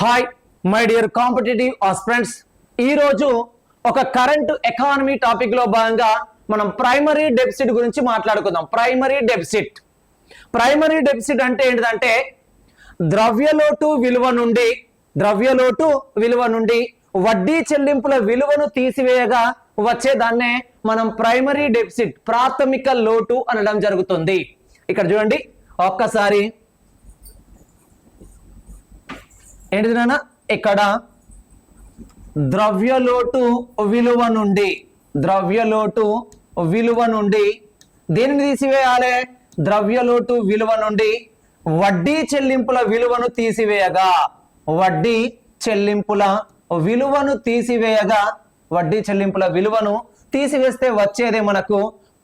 Hi my dear competitive aspirants, ఈరోజు ఒక current economy topic లో భాగంగా మనం ప్రైమరీ డెఫిసిట్ గురించి మాట్లాడుకుందాం. ప్రైమరీ డెఫిసిట్ అంటే ఏంటిదంటే ద్రవ్యలోటు విలువ నుండి వడ్డీ చెల్లింపుల విలువను తీసివేయగా వచ్చేదాన్నే మనం ప్రైమరీ డెఫిసిట్, ప్రాథమిక లోటు అనడం జరుగుతుంది. ఇక్కడ చూడండి ఒక్కసారి ఏంటిది నాన్న, ఇక్కడ ద్రవ్యలోటు విలువ నుండి దేనిని తీసివేయాలి? ద్రవ్యలోటు విలువ నుండి వడ్డీ చెల్లింపుల విలువను తీసివేయగా, వడ్డీ చెల్లింపుల విలువను తీసివేస్తే వచ్చేదే మనకు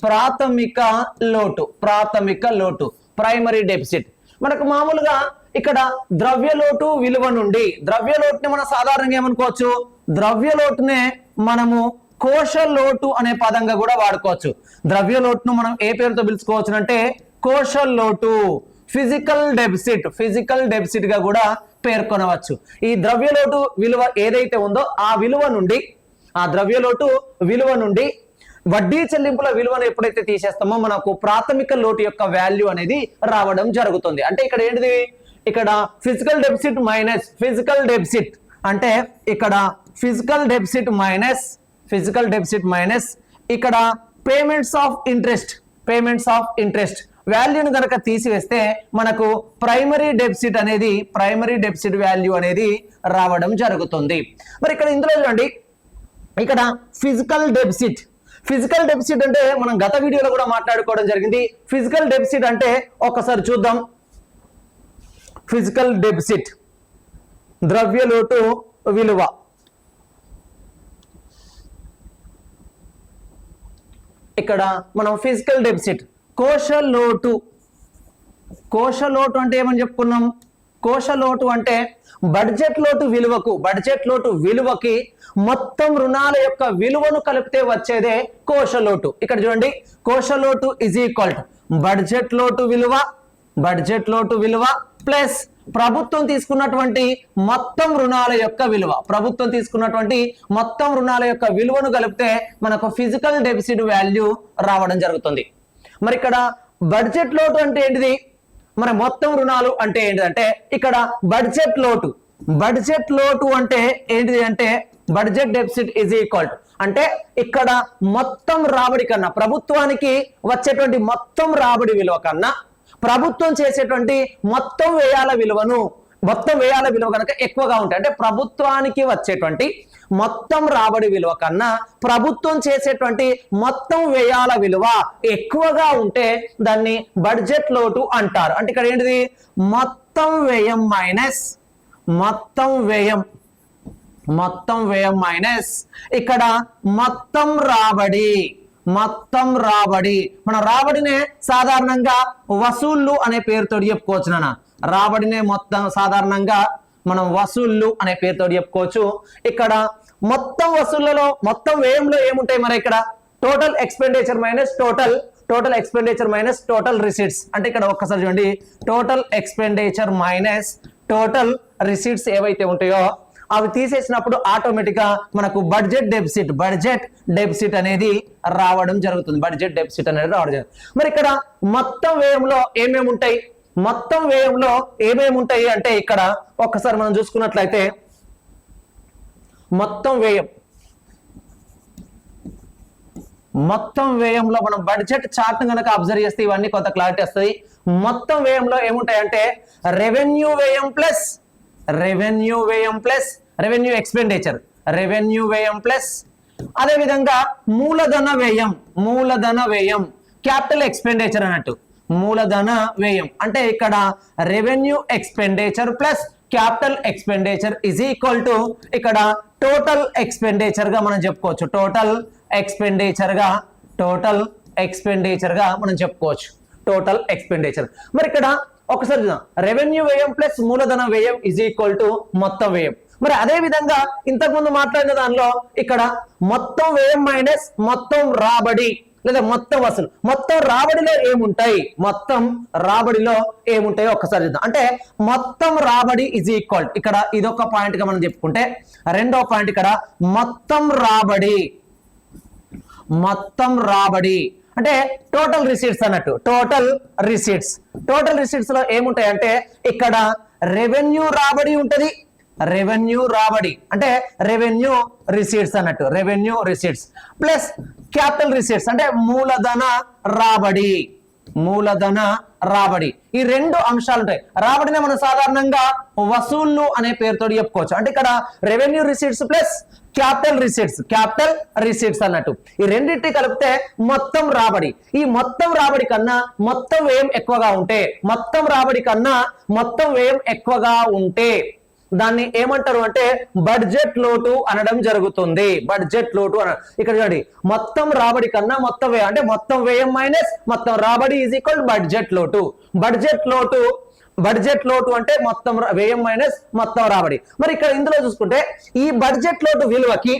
ప్రాథమిక లోటు, ప్రైమరీ డెఫిసిట్. మనకు మామూలుగా ఇక్కడ ద్రవ్యలోటు విలువ నుండి, ద్రవ్యలోటుని మనం సాధారణంగా ఏమనుకోవచ్చు, ద్రవ్యలోటునే మనము కోశలోటు అనే పదంగా కూడా వాడుకోవచ్చు. ద్రవ్యలోటును మనం ఏ పేరుతో పిలుచుకోవచ్చు అంటే కోశలోటు, ఫిజికల్ డెఫిసిట్ గా కూడా పేర్కొనవచ్చు. ఈ ద్రవ్యలోటు విలువ ఏదైతే ఉందో ఆ ద్రవ్యలోటు విలువ నుండి వడ్డీ చెల్లింపుల విలువను ఎప్పుడైతే తీసేస్తామో మనకు ప్రాథమిక లోటు యొక్క వాల్యూ అనేది రావడం జరుగుతుంది. అంటే ఇక్కడ ఏంటిది, ఇక్కడ ఫిజికల్ డెఫిసిట్ అంటే ఇక్కడ ఫిజికల్ డెఫిసిట్ మైనస్ ఇక్కడ పేమెంట్స్ ఆఫ్ ఇంట్రెస్ట్ వాల్యూను కనుక తీసివేస్తే మనకు ప్రైమరీ డెఫిసిట్ వాల్యూ అనేది రావడం జరుగుతుంది. మరి ఇక్కడ ఇందులో చూడండి, ఇక్కడ ఫిజికల్ డెఫిసిట్ అంటే మనం గత వీడియోలో కూడా మాట్లాడుకోవడం జరిగింది. ఫిజికల్ డెఫిసిట్ అంటే ఒక్కసారి చూద్దాం. ఫిజికల్ డెఫిసిట్ ద్రవ్యలోటు విలువ, ఇక్కడ మనం ఫిజికల్ డెఫిసిట్ కోశలోటు అంటే ఏమని చెప్పుకున్నాం? కోశలోటు అంటే బడ్జెట్ లోటు విలువకి మొత్తం రుణాల యొక్క విలువను కలిపితే వచ్చేదే కోశలోటు. ఇక్కడ చూడండి, కోశలోటు ఇజ్ ఈక్వల్ టు బడ్జెట్ లోటు విలువ ప్లస్ ప్రభుత్వం తీసుకున్నటువంటి మొత్తం రుణాల యొక్క విలువను కలిపితే మనకు ఫిజికల్ డెఫిసిట్ వాల్యూ రావడం జరుగుతుంది. మరి ఇక్కడ బడ్జెట్ లోటు అంటే ఏంటిది? మరి మొత్తం రుణాలు అంటే ఏంటిదంటే ఇక్కడ బడ్జెట్ లోటు అంటే ఏంటిది అంటే budget deficit is equal to, అంటే ఇక్కడ మొత్తం రాబడి కన్నా, ప్రభుత్వానికి వచ్చేటువంటి మొత్తం రాబడి విలువ కన్నా ప్రభుత్వం చేసేటువంటి మొత్తం వ్యయాల విలువ కనుక ఎక్కువగా ఉంటాయి, అంటే ప్రభుత్వానికి వచ్చేటువంటి మొత్తం రాబడి విలువ కన్నా ప్రభుత్వం చేసేటువంటి మొత్తం వ్యయాల విలువ ఎక్కువగా ఉంటే దాన్ని బడ్జెట్ లోటు అంటారు. అంటే ఇక్కడ ఏంటిది, మొత్తం వ్యయం మైనస్ ఇక్కడ మొత్తం రాబడి. మన రాబడినే సాధారణంగా వసూళ్లు అనే పేరుతో చెప్పుకోవచ్చు నాన్న. రాబడినే సాధారణంగా మనం వసూళ్లు అనే పేరుతో చెప్పుకోవచ్చు. ఇక్కడ మొత్తం వసూళ్లలో మొత్తం వ్యయంలో ఏముంటాయి? మరి ఇక్కడ total expenditure minus total receipts. అంటే ఇక్కడ ఒక్కసారి చూడండి, total expenditure minus total receipts ఏవైతే ఉంటాయో అవి తీసేసినప్పుడు ఆటోమేటిక్ గా మనకు బడ్జెట్ డెఫిసిట్ అనేది రావడం జరుగుతుంది. మరి ఇక్కడ మొత్తం వ్యయంలో ఏమేమి ఉంటాయి అంటే ఇక్కడ ఒక్కసారి మనం చూసుకున్నట్లయితే మొత్తం వ్యయంలో మనం బడ్జెట్ చార్ట్ కనుక అబ్జర్వ్ చేస్తే ఇవన్నీ కొంత క్లారిటీ వస్తుంది. మొత్తం వ్యయంలో ఏముంటాయంటే రెవెన్యూ వ్యయం ప్లస్ అదే విధంగా మూలధన వ్యయం క్యాపిటల్ ఎక్స్పెండిచర్ అన్నట్టు. మూలధన వ్యయం అంటే ఇక్కడ revenue expenditure plus capital expenditure is equal to ఇక్కడ టోటల్ ఎక్స్పెండిచర్ గా మనం చెప్పుకోవచ్చు. టోటల్ ఎక్స్పెండిచర్ గా మనం చెప్పుకోవచ్చు. మరి ఇక్కడ ఒకసారి రెవెన్యూ వ్యయం ప్లస్ మూలధన వ్యయం ఇజ్ ఈక్వల్ టు మొత్తం వ్యయం. మరి అదే విధంగా ఇంతకుముందు మాట్లాడిన దానిలో ఇక్కడ మొత్తం వ్యయం మైనస్ మొత్తం రాబడి లేదా మొత్తం వసూలు, మొత్తం రాబడిలో ఏముంటాయి, మొత్తం రాబడిలో ఏముంటాయో ఒక్కసారి చూద్దాం. అంటే మొత్తం రాబడి ఈజ్ ఈక్వల్, ఇక్కడ ఇదొక పాయింట్ గా మనం చెప్పుకుంటే, రెండో పాయింట్ ఇక్కడ మొత్తం రాబడి, మొత్తం రాబడి అంటే టోటల్ రిసీట్స్ అన్నట్టు, టోటల్ రిసీట్స్. టోటల్ రిసీట్స్ లో ఏముంటాయి అంటే ఇక్కడ రెవెన్యూ రాబడి ఉంటది, రెవెన్యూ రాబడి అంటే రెవెన్యూ రిసీట్స్ అన్నట్టు, revenue receipts plus capital receipts అంటే మూలధన రాబడి, మూలధన రాబడి. ఈ రెండు అంశాలు ఉంటాయి. రాబడిని మనం సాధారణంగా వసూళ్లు అనే పేరుతో చెప్పుకోవచ్చు. అంటే ఇక్కడ revenue receipts plus capital receipts, capital receipts అన్నట్టు. ఈ రెండింటి కలిపితే మొత్తం రాబడి. ఈ మొత్తం రాబడి కన్నా మొత్తం వ్యయం ఎక్కువగా ఉంటే, మొత్తం రాబడి కన్నా మొత్తం వ్యయం ఎక్కువగా ఉంటే దాన్ని ఏమంటారు అంటే బడ్జెట్ లోటు అనడం జరుగుతుంది. బడ్జెట్ లోటు అన, ఇక్కడ చూడండి మొత్తం రాబడి కన్నా మొత్తం వ్యయం అంటే మొత్తం వ్యయం మైనస్ మొత్తం రాబడి ఈజ్ ఈక్వల్ బడ్జెట్ లోటు. బడ్జెట్ లోటు, బడ్జెట్ లోటు అంటే మొత్తం వ్యయం మైనస్ మొత్తం రాబడి. మరి ఇక్కడ ఇందులో చూసుకుంటే ఈ బడ్జెట్ లోటు విలువకి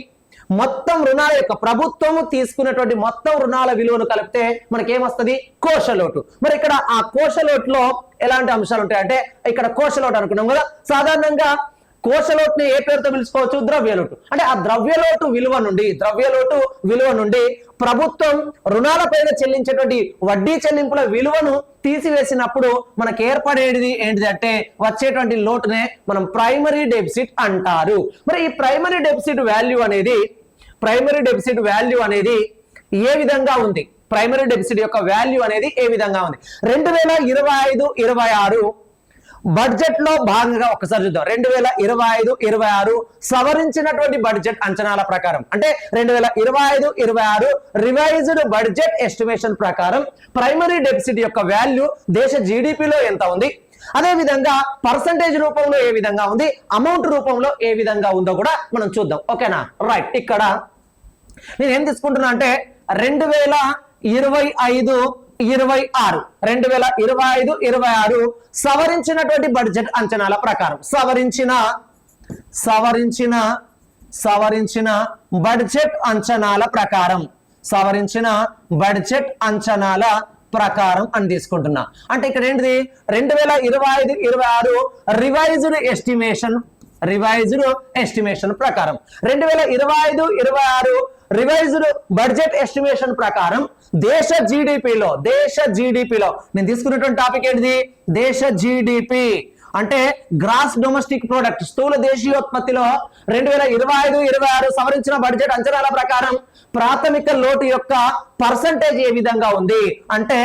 మొత్తం రుణాల యొక్క ప్రభుత్వము తీసుకున్నటువంటి మొత్తం రుణాల విలువను కలిపితే మనకేమొస్తుంది, కోశలోటు. మరి ఇక్కడ ఆ కోశలోటులో ఎలాంటి అంశాలు ఉంటాయంటే, ఇక్కడ కోశలోటు అనుకున్నాం కదా, సాధారణంగా కోశలోటుని ఏ పేరుతో పిలుచుకోవచ్చు, ద్రవ్యలోటు. అంటే ఆ ద్రవ్యలోటు విలువ నుండి, ద్రవ్యలోటు విలువ నుండి ప్రభుత్వం రుణాలపైన చెల్లించేటువంటి వడ్డీ చెల్లింపుల విలువను తీసివేసినప్పుడు మనకు ఏర్పడేది ఏంటిది అంటే వచ్చేటువంటి లోటునే మనం ప్రైమరీ డెఫిసిట్ అంటారు. మరి ఈ ప్రైమరీ డెఫిసిట్ వాల్యూ అనేది, ప్రైమరీ డెఫిసిట్ వాల్యూ అనేది ఏ విధంగా ఉంది, ప్రైమరీ డెఫిసిట్ యొక్క వాల్యూ అనేది ఏ విధంగా ఉంది 2025-26 బడ్జెట్ లో భాగంగా ఒకసారి చూద్దాం. 2025-26 సవరించినటువంటి బడ్జెట్ అంచనాల ప్రకారం, అంటే 2025-26 రివైజ్డ్ బడ్జెట్ ఎస్టిమేషన్ ప్రకారం ప్రైమరీ డెఫిసిట్ యొక్క వాల్యూ దేశ జీడిపిలో ఎంత ఉంది, అదే విధంగా పర్సంటేజ్ రూపంలో ఏ విధంగా ఉంది, అమౌంట్ రూపంలో ఏ విధంగా ఉందో కూడా మనం చూద్దాం. ఓకేనా, రైట్. ఇక్కడ నేను ఏం తీసుకుంటున్నా అంటే 2025-26 సవరించినటువంటి బడ్జెట్ అంచనాల ప్రకారం, సవరించిన బడ్జెట్ అంచనాల ప్రకారం, సవరించిన బడ్జెట్ అంచనాల ప్రకారం అని తీసుకుంటున్నా. అంటే ఇక్కడ ఏంటిది 2025-26 రివైజ్డ్ ఎస్టిమేషన్ ప్రకారం, 2025-26 రివైజ్డ్ బడ్జెట్ ఎస్టిమేషన్ ప్రకారం దేశ జీడిపిలో నేను తీసుకున్నటువంటి టాపిక్ ఏంటిది, దేశ జీడిపి అంటే గ్రాస్ డొమెస్టిక్ ప్రొడక్ట్, స్థూల దేశీయోత్పత్తిలో 2025-26 సవరించిన బడ్జెట్ అంచనాల ప్రకారం ప్రాథమిక లోటు యొక్క పర్సంటేజ్ ఏ విధంగా ఉంది అంటే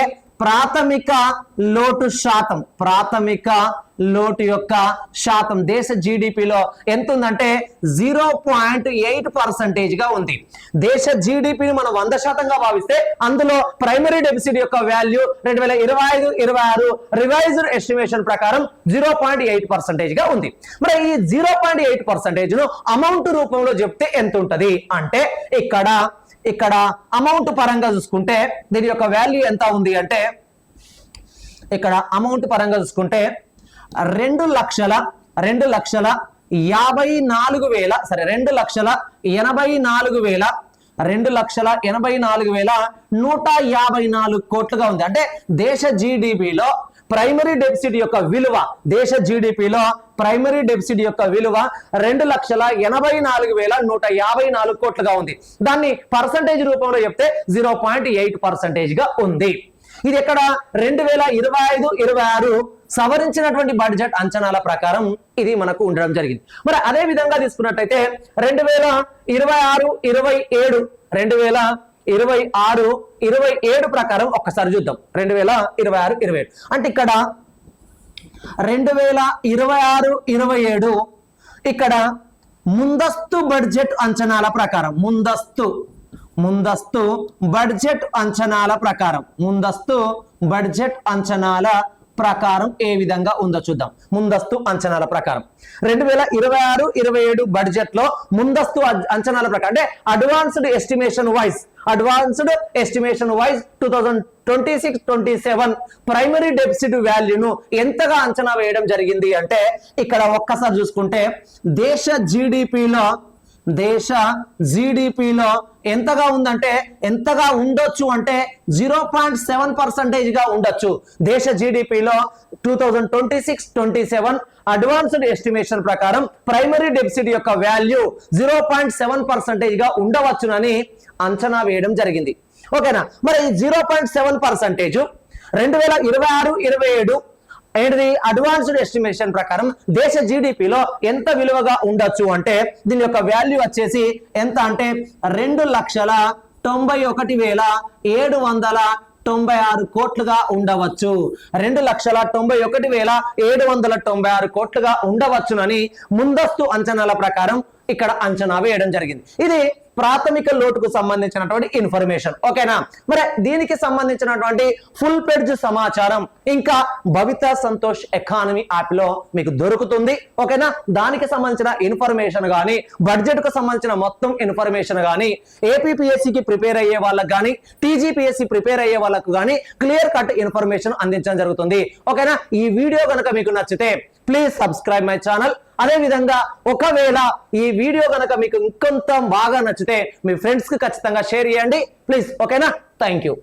ప్రాథమిక లోటు శాతం, ప్రాథమిక లోటు యొక్క శాతం దేశ జీడిపిలో ఎంత ఉందంటే 0.8% గా ఉంది. దేశ జీడిపిని మనం 100% భావిస్తే అందులో ప్రైమరీ డెఫిసిట్ యొక్క వాల్యూ 2025-26 రివైజ్డ్ ఎస్టిమేషన్ ప్రకారం 0.8% గా ఉంది. మరి ఈ 0.8% ను అమౌంట్ రూపంలో చెప్తే ఎంత ఉంటది అంటే ఇక్కడ అమౌంట్ పరంగా చూసుకుంటే దీని యొక్క వాల్యూ ఎంత ఉంది అంటే, ఇక్కడ అమౌంట్ పరంగా చూసుకుంటే 2,84,154 కోట్లుగా ఉంది. అంటే దేశ జీడిపిలో ప్రైమరీ డెఫిసిట్ యొక్క విలువ, దేశ జీడిపిలో ప్రైమరీ డెఫిసిట్ యొక్క విలువ 2,84,154 కోట్లుగా ఉంది. దాన్ని పర్సంటేజ్ రూపంలో చెప్తే 0.8% గా ఉంది. ఇది ఎక్కడ 2025-26 సవరించినటువంటి బడ్జెట్ అంచనాల ప్రకారం ఇది మనకు ఉండడం జరిగింది. మరి అదే విధంగా తీసుకున్నట్టయితే 2026-27 ప్రకారం ఒక్కసారి చూద్దాం. 2026-27 అంటే ఇక్కడ 2026-27 ఇక్కడ ముందస్తు బడ్జెట్ అంచనాల ప్రకారం, ముందస్తు బడ్జెట్ అంచనాల ప్రకారం, ముందస్తు బడ్జెట్ అంచనాల ప్రకారం ఏ విధంగా ఉందో చూద్దాం. ముందస్తు అంచనాల ప్రకారం 2026-27 బడ్జెట్ లో ముందస్తు అంచనాల ప్రకారం అంటే advanced estimation wise 2026-27 primary deficit వాల్యూను ఎంతగా అంచనా వేయడం జరిగింది అంటే ఇక్కడ ఒక్కసారి చూసుకుంటే దేశ జీడిపిలో దేశ జీడిపిలో ఎంతగా ఉందంటే ఎంతగా ఉండొచ్చు అంటే 0.7% గా ఉండొచ్చు. దేశ జీడిపిలో 2026-27 అడ్వాన్స్డ్ ఎస్టిమేషన్ ప్రకారం ప్రైమరీ డెఫిసిట్ యొక్క వాల్యూ 0.7% గా ఉండవచ్చునని అంచనా వేయడం జరిగింది. ఓకేనా, మరి 0.7% 2026-27 ఏంటిది అడ్వాన్స్డ్ ఎస్టిమేషన్ ప్రకారం దేశ జీడిపిలో ఎంత విలువగా ఉండొచ్చు అంటే దీని యొక్క వాల్యూ వచ్చేసి ఎంత అంటే 2,91,796 కోట్లుగా ఉండవచ్చు. 2,91,796 కోట్లుగా ఉండవచ్చునని ముందస్తు అంచనాల ప్రకారం ఇక్కడ అంచనా వేయడం జరిగింది. ఇది ప్రాథమిక లోటుకు సంబంధించినటువంటి ఇన్ఫర్మేషన్. ఓకేనా, మరి దీనికి సంబంధించినటువంటి ఫుల్ పేజ్ సమాచారం ఇంకా భవితా సంతోష్ ఎకానమీ యాప్ లో మీకు దొరుకుతుంది. ఓకేనా, దానికి సంబంధించిన ఇన్ఫర్మేషన్ కానీ బడ్జెట్ కు సంబంధించిన మొత్తం ఇన్ఫర్మేషన్ కానీ ఏపీపీఎస్సీకి ప్రిపేర్ అయ్యే వాళ్ళకి కానీ టీజీపీఎస్సీ ప్రిపేర్ అయ్యే వాళ్ళకు కానీ క్లియర్ కట్ ఇన్ఫర్మేషన్ అందించడం జరుగుతుంది. ఓకేనా, ఈ వీడియో కనుక మీకు నచ్చితే ప్లీజ్ సబ్స్క్రైబ్ మై ఛానల్. అదే విధంగా ఒకవేళ ఈ వీడియో కనుక మీకు ఇంకొంత బాగా నచ్చితే మీ ఫ్రెండ్స్ కి ఖచ్చితంగా షేర్ చేయండి ప్లీజ్. ఓకేనా, థ్యాంక్ యూ.